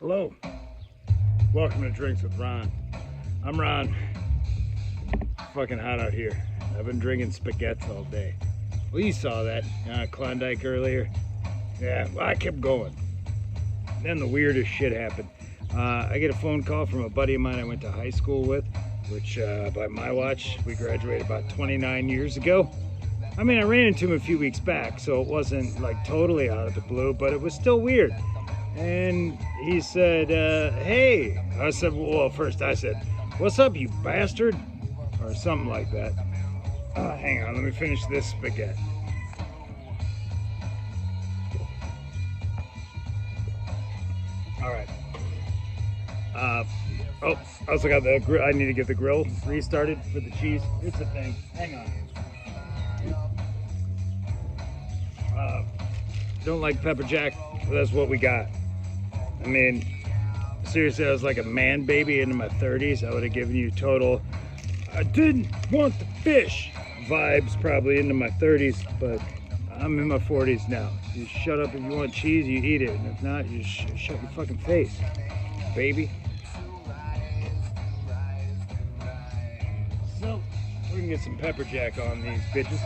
Hello, welcome to Drinks with Ron. I'm Ron. It's fucking hot out here. I've been drinking spaghetti all day. Well, you saw that Klondike earlier. Yeah, well, I kept going. Then the weirdest shit happened. I get a phone call from a buddy of mine I went to high school with, which by my watch, we graduated about 29 years ago. I mean, I ran into him a few weeks back, so it wasn't like totally out of the blue, but it was still weird. And he said, hey. I said, well, first I said, what's up, you bastard? Or something like that. Hang on, let me finish this spaghetti. All right. Oh, I also got the grill. I need to get the grill restarted for the cheese. It's a thing. Hang on. Don't like pepper jack. That's what we got. I mean, seriously, I was like a man baby into my 30s. I would have given you total, I didn't want the fish vibes probably into my 30s, but I'm in my 40s now. You shut up if you want cheese, you eat it. And if not, you shut your fucking face, baby. So, we can get some pepper jack on these bitches.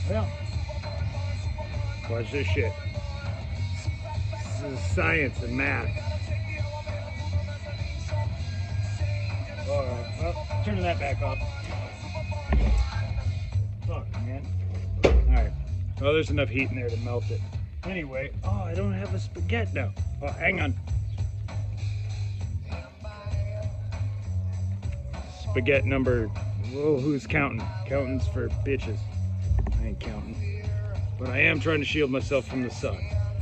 Well, watch this shit. This is science and math. Alright, well, turning that back off. Fuck, man. Alright. Well, there's enough heat in there to melt it. Anyway, oh, I don't have a spaghetti now. Oh, hang on. Spaghetti number, whoa, who's counting? Counting's for bitches. I ain't counting. But I am trying to shield myself from the sun.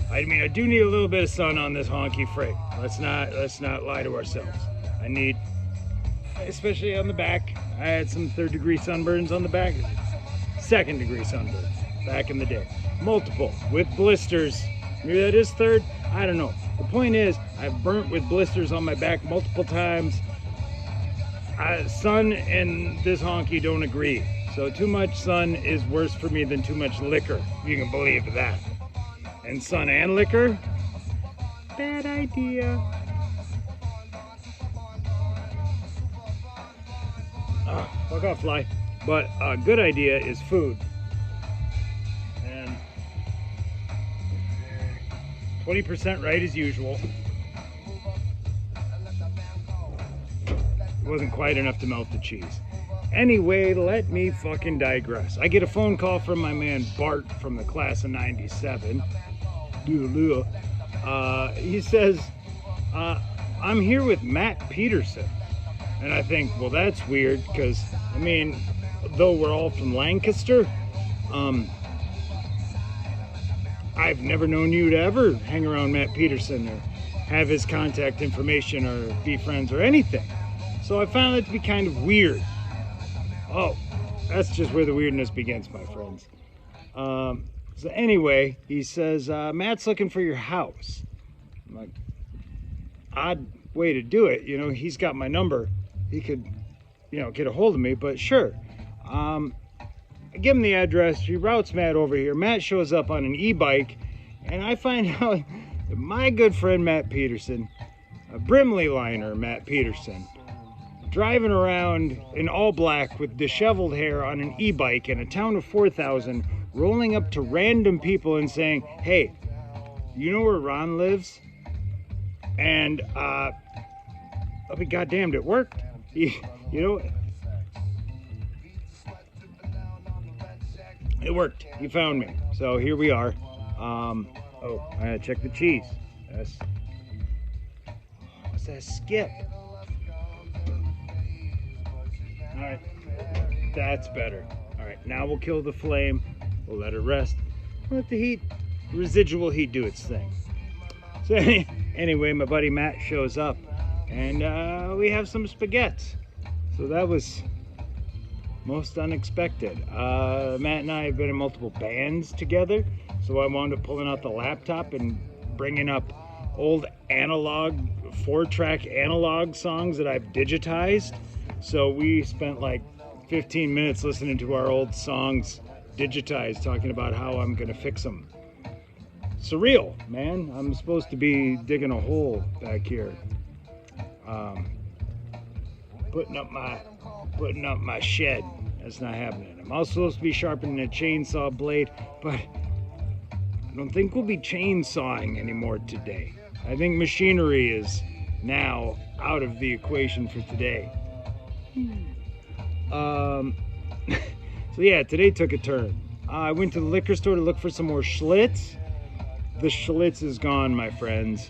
I mean, I do need a little bit of sun on this honky freight. Let's not lie to ourselves. I need, especially on the back. I had some 3rd-degree sunburns on the back. 2nd-degree sunburns back in the day. Multiple with blisters. Maybe that is 3rd. I don't know. The point is, I've burnt with blisters on my back multiple times. Sun and this honky don't agree. So too much sun is worse for me than too much liquor. You can believe that. And sun and liquor? Bad idea. Fuck off, fly. But a good idea is food. And 20% right as usual. It wasn't quite enough to melt the cheese. Anyway, let me fucking digress. I get a phone call from my man Bart from the class of 97. He says, I'm here with Matt Peterson. And I think, well, that's weird because, I mean, though we're all from Lancaster, I've never known you to ever hang around Matt Peterson or have his contact information or be friends or anything. So I found that to be kind of weird. Oh, that's just where the weirdness begins, my friends. So anyway, he says, Matt's looking for your house. I'm like, odd way to do it. You know, he's got my number. He could, you know, get a hold of me, but sure. I give him the address. He routes Matt over here. Matt shows up on an e-bike, and I find out that my good friend Matt Peterson, a Brimley liner Matt Peterson, driving around in all black with disheveled hair on an e-bike in a town of 4,000, rolling up to random people and saying, hey, you know where Ron lives? And I'll be goddamned, it worked. You know, it worked. He found me. So here we are. Oh, I gotta check the cheese. What's that skip? All right, that's better. All right, now we'll kill the flame. We'll let it rest. Let the residual heat do its thing. So anyway, my buddy Matt shows up and we have some spaghetti. So that was most unexpected. Matt and I have been in multiple bands together. So I wound up pulling out the laptop and bringing up old analog, 4-track analog songs that I've digitized. So we spent like 15 minutes listening to our old songs digitized, talking about how I'm gonna fix them. surreal, man. I'm supposed to be digging a hole back here. Putting up my shed. That's not happening. I'm also supposed to be sharpening a chainsaw blade, but I don't think we'll be chainsawing anymore today. I think machinery is now out of the equation for today. So yeah, today took a turn. I went to the liquor store to look for some more Schlitz. The Schlitz is gone, my friends.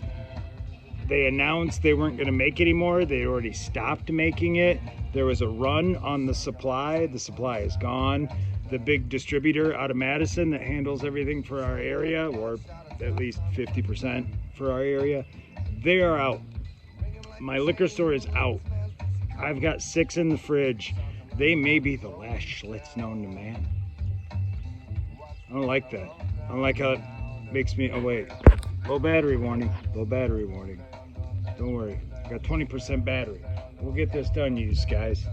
They announced they weren't going to make anymore. They already stopped making it. There was a run on the supply. The supply is gone. The big distributor out of Madison that handles everything for our area, or at least 50% for our area, they are out. My liquor store is out. I've got 6 in the fridge. They may be the last Schlitz known to man. I don't like that. I don't like how it makes me, oh wait, low battery warning, low battery warning. Don't worry, I got 20% battery. We'll get this done, you guys.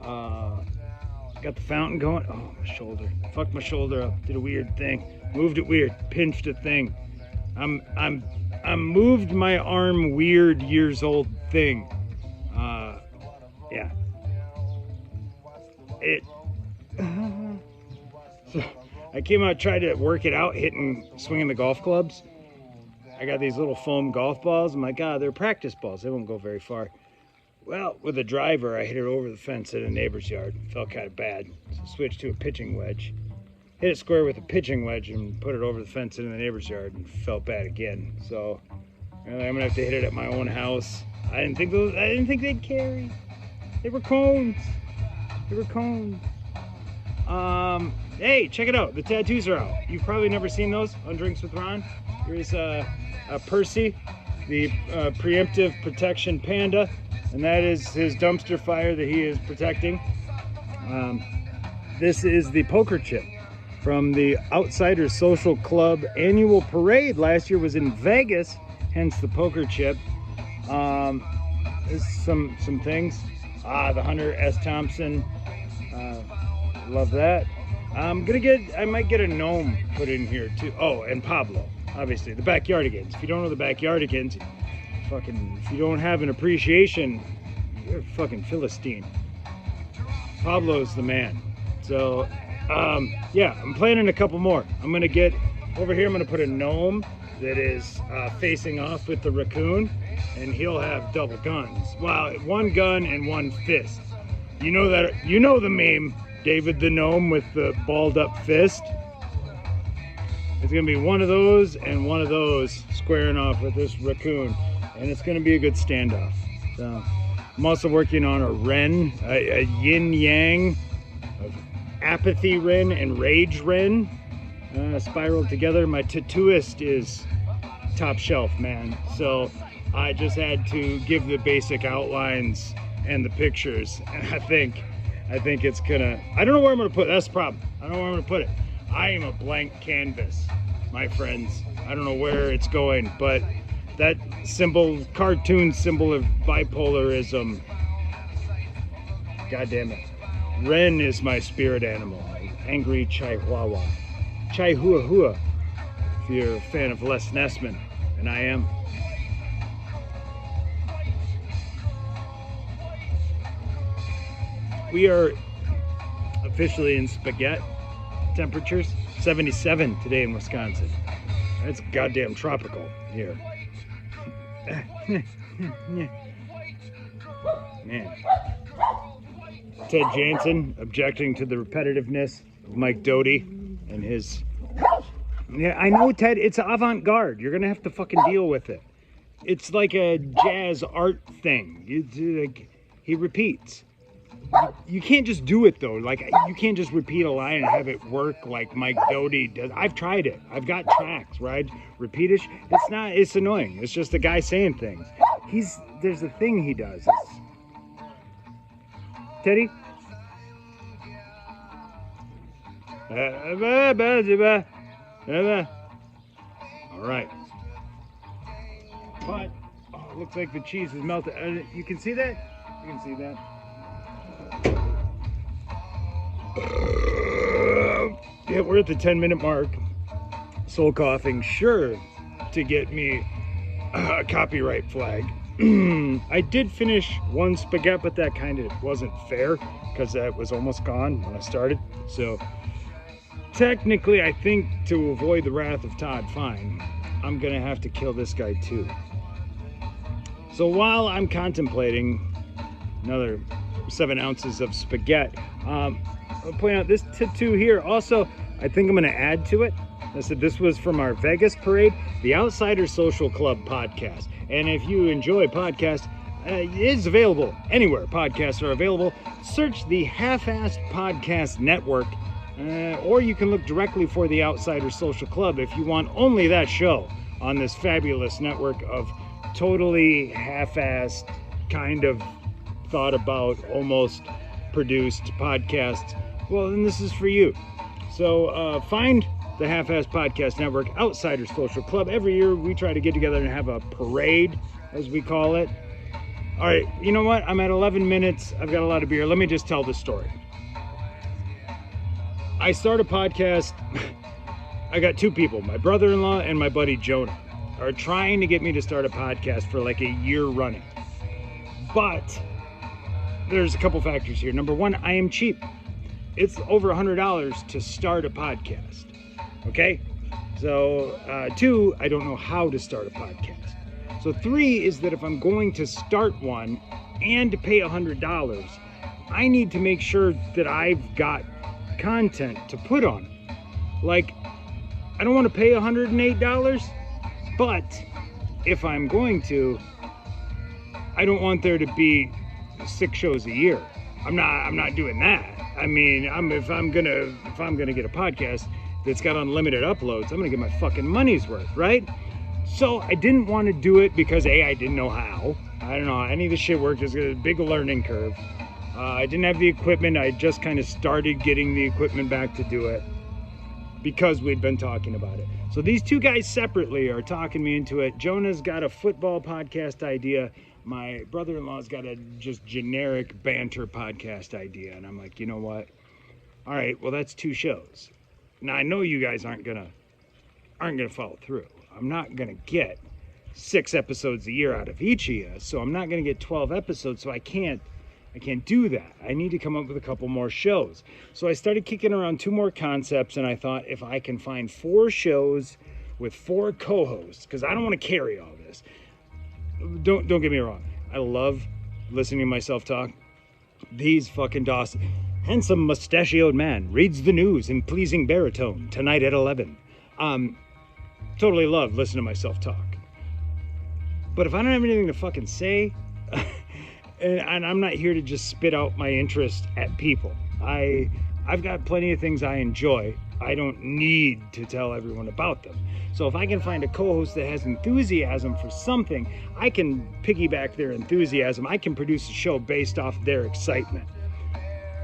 Got the fountain going. Oh, my shoulder. Fucked my shoulder up. Did a weird thing. Moved it weird. Pinched a thing. I'm moved my arm weird years old thing. Yeah. So I came out, tried to work it out, swinging the golf clubs. I got these little foam golf balls. I'm like, they're practice balls. They won't go very far. Well, with a driver, I hit it over the fence in a neighbor's yard. Felt kind of bad. So switched to a pitching wedge. Hit it square with a pitching wedge and put it over the fence in the neighbor's yard and felt bad again. So I'm gonna have to hit it at my own house. I didn't think they'd carry. They were cones. They were cones. Hey, check it out. The tattoos are out. You've probably never seen those on Drinks with Ron. Here's Percy, the preemptive protection panda. And that is his dumpster fire that he is protecting. This is the poker chip from the Outsiders Social Club annual parade. Last year was in Vegas, hence the poker chip. There's some things. The Hunter S. Thompson. Love that. I might get a gnome put in here too. Oh, and Pablo, obviously the Backyardigans. If you don't know the Backyardigans, if you don't have an appreciation, you're a fucking Philistine. Pablo's the man. So, yeah, I'm planning a couple more. I'm gonna get over here. I'm gonna put a gnome that is facing off with the raccoon, and he'll have double guns. Well, 1 gun and 1 fist. You know the meme, David the gnome with the balled up fist. It's gonna be one of those and one of those squaring off with this raccoon. And it's going to be a good standoff. So I'm also working on a Ren, a yin-yang of apathy Ren and rage Ren spiraled together. My tattooist is top shelf, man. So I just had to give the basic outlines and the pictures. And I think it's gonna, I don't know where I'm gonna put it. That's the problem. I don't know where I'm gonna put it. I am a blank canvas, my friends. I don't know where it's going, but that symbol, cartoon symbol of bipolarism, God damn it. Ren is my spirit animal, angry Chihuahua. Chihuahua, if you're a fan of Les Nessman, and I am. We are officially in spaghetti temperatures, 77 today in Wisconsin. That's goddamn tropical here. Man. Ted Jansen objecting to the repetitiveness of Mike Doty and his... Yeah, I know, Ted, it's avant-garde. You're gonna have to fucking deal with it. It's like a jazz art thing. He repeats. You can't just do it though. Like, you can't just repeat a line and have it work like Mike Doty does. I've tried it. I've got tracks where I'd repeat it. It's annoying. It's just a guy saying things. There's a thing he does. Teddy? All right. But, it looks like the cheese is melted. You can see that? You can see that. Yeah, we're at the 10-minute mark. Soul Coughing, sure to get me a copyright flag. I did finish one spaghetti, but that kind of wasn't fair because that was almost gone when I started. So technically, I think to avoid the wrath of Todd Fine, I'm gonna have to kill this guy too. So while I'm contemplating another 7 ounces of spaghetti, I'll point out this tattoo here. Also, I think I'm gonna add to it. I said this was from our Vegas parade, the Outsider Social Club podcast. And if you enjoy podcasts, it is available anywhere podcasts are available. Search the Half-Assed Podcast Network, or you can look directly for the Outsider Social Club if you want only that show on this fabulous network of totally half-assed, kind of thought about, almost produced podcasts. Well, then this is for you. So find the Half-Assed Podcast Network, Outsider Social Club. Every year we try to get together and have a parade, as we call it. All right, you know what? I'm at 11 minutes. I've got a lot of beer. Let me just tell the story. I start a podcast. I got 2 people, my brother-in-law and my buddy Jonah, are trying to get me to start a podcast for like a year running. But there's a couple factors here. Number 1, I am cheap. It's over $100 to start a podcast. Okay? So 2, I don't know how to start a podcast. So 3 is that if I'm going to start one and to pay $100, I need to make sure that I've got content to put on it. Like, I don't want to pay $108, but if I'm going to, I don't want there to be 6 shows a year. I'm not doing that. I mean, if I'm gonna get a podcast that's got unlimited uploads, I'm gonna get my fucking money's worth, right? So I didn't want to do it because I didn't know how. I don't know how any of the shit worked. There's a big learning curve. I didn't have the equipment. I just kind of started getting the equipment back to do it because we'd been talking about it. So these 2 guys separately are talking me into it. Jonah's got a football podcast idea. My brother-in-law's got a just generic banter podcast idea. And I'm like, you know what? All right, well, that's 2 shows. Now, I know you guys aren't gonna follow through. I'm not gonna get 6 episodes a year out of each of you, so I'm not gonna get 12 episodes, so I can't do that. I need to come up with a couple more shows. So I started kicking around 2 more concepts, and I thought if I can find 4 shows with 4 co-hosts, because I don't want to carry all this. Don't get me wrong. I love listening to myself talk. These fucking Dawson. Handsome mustachioed man reads the news in pleasing baritone tonight at 11. Totally love listening to myself talk. But if I don't have anything to fucking say, and I'm not here to just spit out my interest at people. I've got plenty of things I enjoy. I don't need to tell everyone about them. So if I can find a co-host that has enthusiasm for something, I can piggyback their enthusiasm. I can produce a show based off their excitement.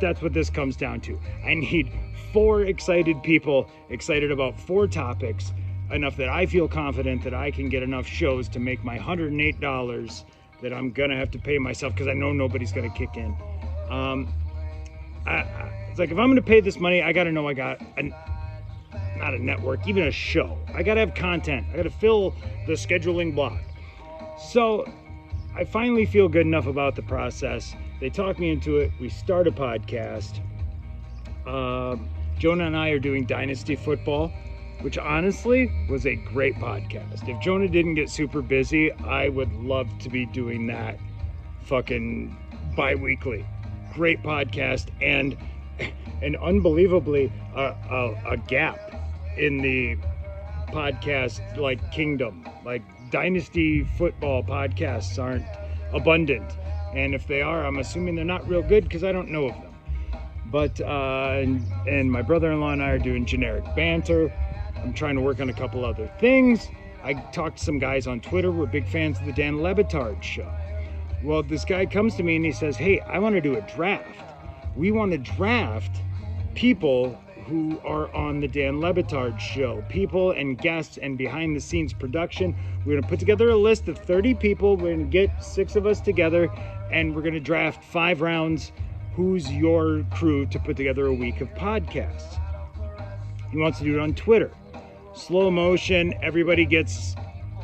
That's what this comes down to. I need 4 excited people excited about 4 topics, enough that I feel confident that I can get enough shows to make my $108 that I'm gonna have to pay myself because I know nobody's gonna kick in. It's like, if I'm gonna pay this money, I gotta know I got not a network, even a show. I gotta have content. I gotta fill the scheduling block. So I finally feel good enough about the process. They talk me into it. We start a podcast. Jonah and I are doing Dynasty Football, which honestly was a great podcast. If Jonah didn't get super busy, I would love to be doing that fucking bi-weekly. Great podcast, and unbelievably a gap in the podcast like kingdom. Like, Dynasty Football podcasts aren't abundant, and if they are, I'm assuming they're not real good because I don't know of them. But and my brother-in-law and I are doing generic banter. I'm trying to work on a couple other things. I talked to some guys on Twitter. We're big fans of the Dan Le Batard show. Well, this guy comes to me and he says, hey, I want to do a draft. We want to draft people who are on the Dan Le Batard show, people and guests and behind the scenes production. We're going to put together a list of 30 people. We're going to get 6 of us together and we're going to draft 5 rounds. Who's your crew to put together a week of podcasts? He wants to do it on Twitter. slow motion. Everybody gets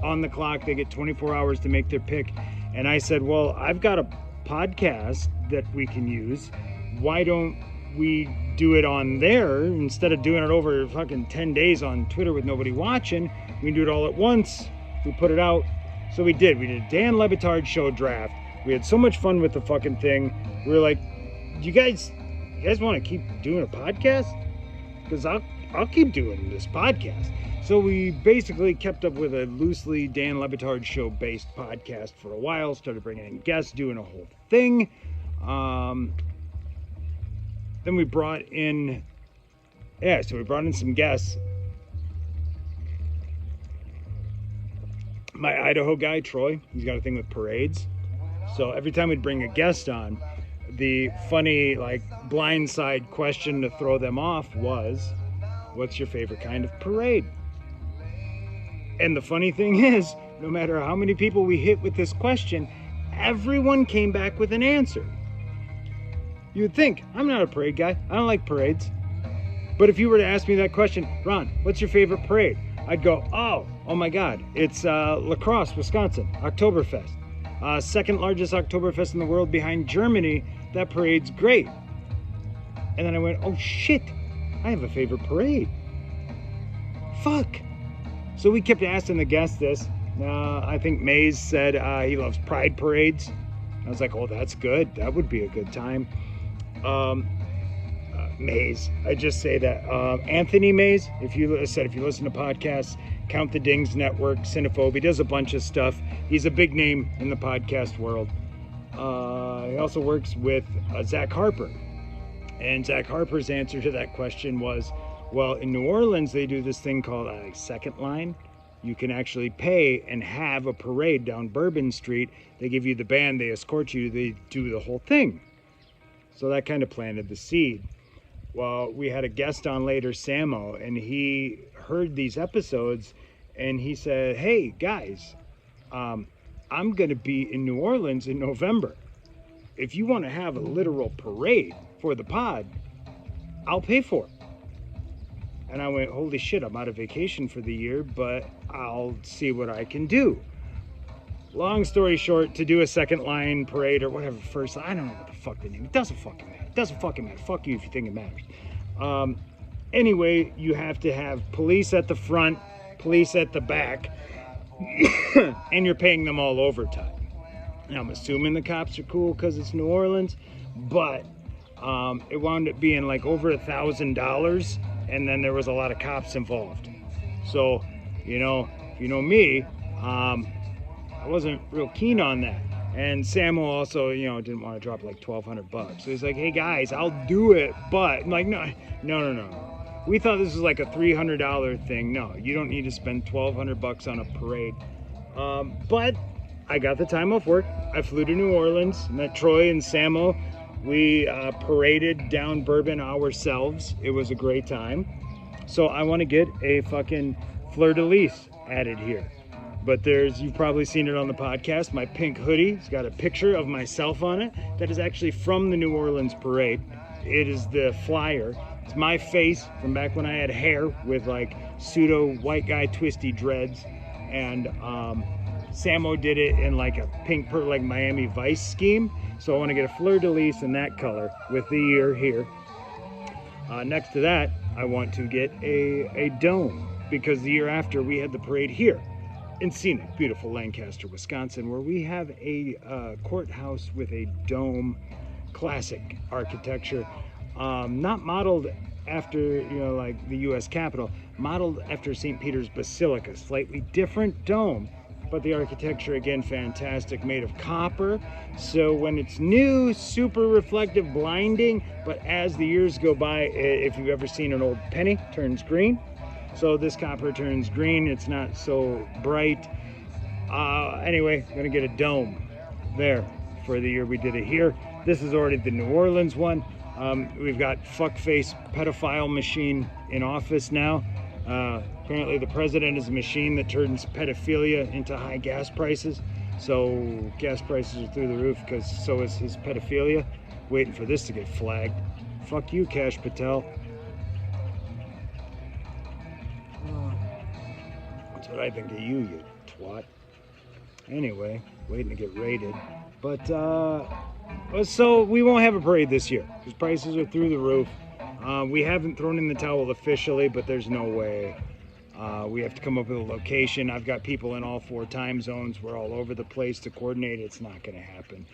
on the clock. They get 24 hours to make their pick. And I said, well, I've got a podcast that we can use. Why don't we do it on there instead of doing it over fucking 10 days on Twitter with nobody watching? We can do it all at once. We put it out. So we did. We did a Dan Le Batard show draft. We had so much fun with the fucking thing. We were like, you guys want to keep doing a podcast? Because I'll keep doing this podcast. So we basically kept up with a loosely Dan Le Batard show based podcast for a while, started bringing in guests, doing a whole thing. Then we brought in some guests. My Idaho guy, Troy, he's got a thing with parades. So every time we'd bring a guest on, the funny, like, blindside question to throw them off was, what's your favorite kind of parade? And the funny thing is, no matter how many people we hit with this question, everyone came back with an answer. You would think, I'm not a parade guy. I don't like parades. But if you were to ask me that question, Ron, what's your favorite parade? I'd go, oh my God, it's La Crosse, Wisconsin, Oktoberfest. Second largest Oktoberfest in the world behind Germany. That parade's great. And then I went, oh shit, I have a favorite parade. Fuck. So we kept asking the guests this. I think Mays said he loves pride parades. I was like, oh, that's good. That would be a good time. Mays, I just say that. Anthony Mays, if you listen to podcasts, Count the Dings Network, Cinephobe, he does a bunch of stuff. He's a big name in the podcast world. He also works with Zach Harper. And Zach Harper's answer to that question was, well, in New Orleans, they do this thing called a second line. You can actually pay and have a parade down Bourbon Street. They give you the band, they escort you, they do the whole thing. So that kind of planted the seed. Well, we had a guest on later, Samo, and he heard these episodes and he said, hey guys, I'm going to be in New Orleans in November. If you want to have a literal parade for the pod, I'll pay for it. And I went, holy shit, I'm out of vacation for the year, but I'll see what I can do. Long story short, to do a second line parade or whatever, first, I don't know what the fuck the name, it doesn't fucking matter. It doesn't fucking matter. Fuck you if you think it matters. Anyway, you have to have police at the front, police at the back, and you're paying them all overtime. Now, I'm assuming the cops are cool because it's New Orleans, but it wound up being like over $1,000, and then there was a lot of cops involved. So, if you know me, I wasn't real keen on that. And Samuel also, didn't want to drop like $1,200. So he's like, hey guys, I'll do it, but I'm like, no. We thought this was like a $300 thing. No, you don't need to spend $1,200 on a parade. But I got the time off work. I flew to New Orleans, met Troy and Samuel. We paraded down Bourbon ourselves. It was a great time. So I want to get a fucking fleur-de-lis added here. But you've probably seen it on the podcast, my pink hoodie. It's got a picture of myself on it. That is actually from the New Orleans parade. It is the flyer. It's my face from back when I had hair with like pseudo white guy twisty dreads. And Samo did it in like a pink, like Miami Vice scheme. So I want to get a fleur-de-lis in that color with the ear here. Next to that, I want to get a dome, because the year after we had the parade here in scenic, beautiful Lancaster, Wisconsin, where we have a courthouse with a dome, classic architecture, not modeled after, like the U.S. Capitol, modeled after St. Peter's Basilica, slightly different dome, but the architecture, again, fantastic, made of copper. So when it's new, super reflective, blinding, but as the years go by, if you've ever seen an old penny, turns green. So this copper turns green. It's not so bright. Anyway, I'm gonna get a dome there for the year we did it here. This is already the New Orleans one. We've got fuckface pedophile machine in office now. Apparently the president is a machine that turns pedophilia into high gas prices. So gas prices are through the roof because so is his pedophilia. Waiting for this to get flagged. Fuck you, Kash Patel. That's what I think of you, you twat. Anyway, waiting to get rated. But, so we won't have a parade this year because prices are through the roof. We haven't thrown in the towel officially, but there's no way. We have to come up with a location. I've got people in all 4 time zones. We're all over the place to coordinate. It's not going to happen.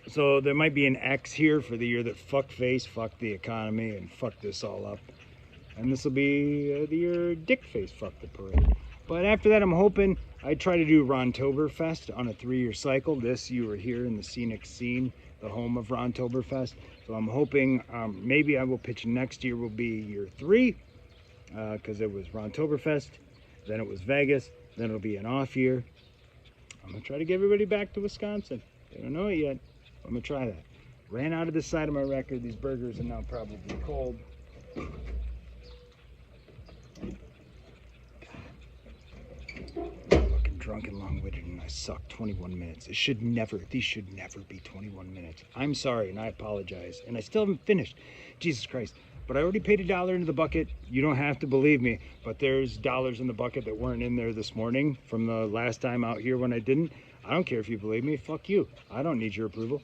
So there might be an X here for the year that fuckface fucked the economy and fucked this all up. And this will be the year dickface fucked the parade. But after that, I'm hoping I try to do Rontoberfest on a 3-year cycle. This, you were here in the scenic scene, the home of Rontoberfest. So I'm hoping maybe I will pitch next year will be year 3. Because it was Rontoberfest, then it was Vegas, then it'll be an off year. I'm gonna try to get everybody back to Wisconsin. They don't know it yet. I'm gonna try that. Ran out of the side of my record. These burgers are now probably cold. Fucking drunk and long-winded, and I suck. 21 minutes. These should never be 21 minutes. I'm sorry, and I apologize. And I still haven't finished. Jesus Christ. But I already paid $1 into the bucket. You don't have to believe me, but there's dollars in the bucket that weren't in there this morning from the last time out here when I didn't. I don't care if you believe me. Fuck you. I don't need your approval.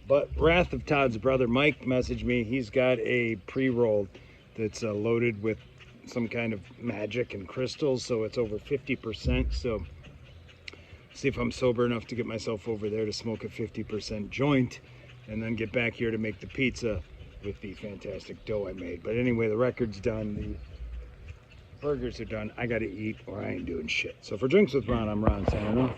But Wrath of Todd's brother Mike messaged me. He's got a pre-roll that's loaded with some kind of magic and crystals, so it's over 50%. So see if I'm sober enough to get myself over there to smoke a 50% joint and then get back here to make the pizza with the fantastic dough I made. But anyway, the record's done, the burgers are done. I gotta eat or I ain't doing shit. So for Drinks with Ron, I'm Ron signing off.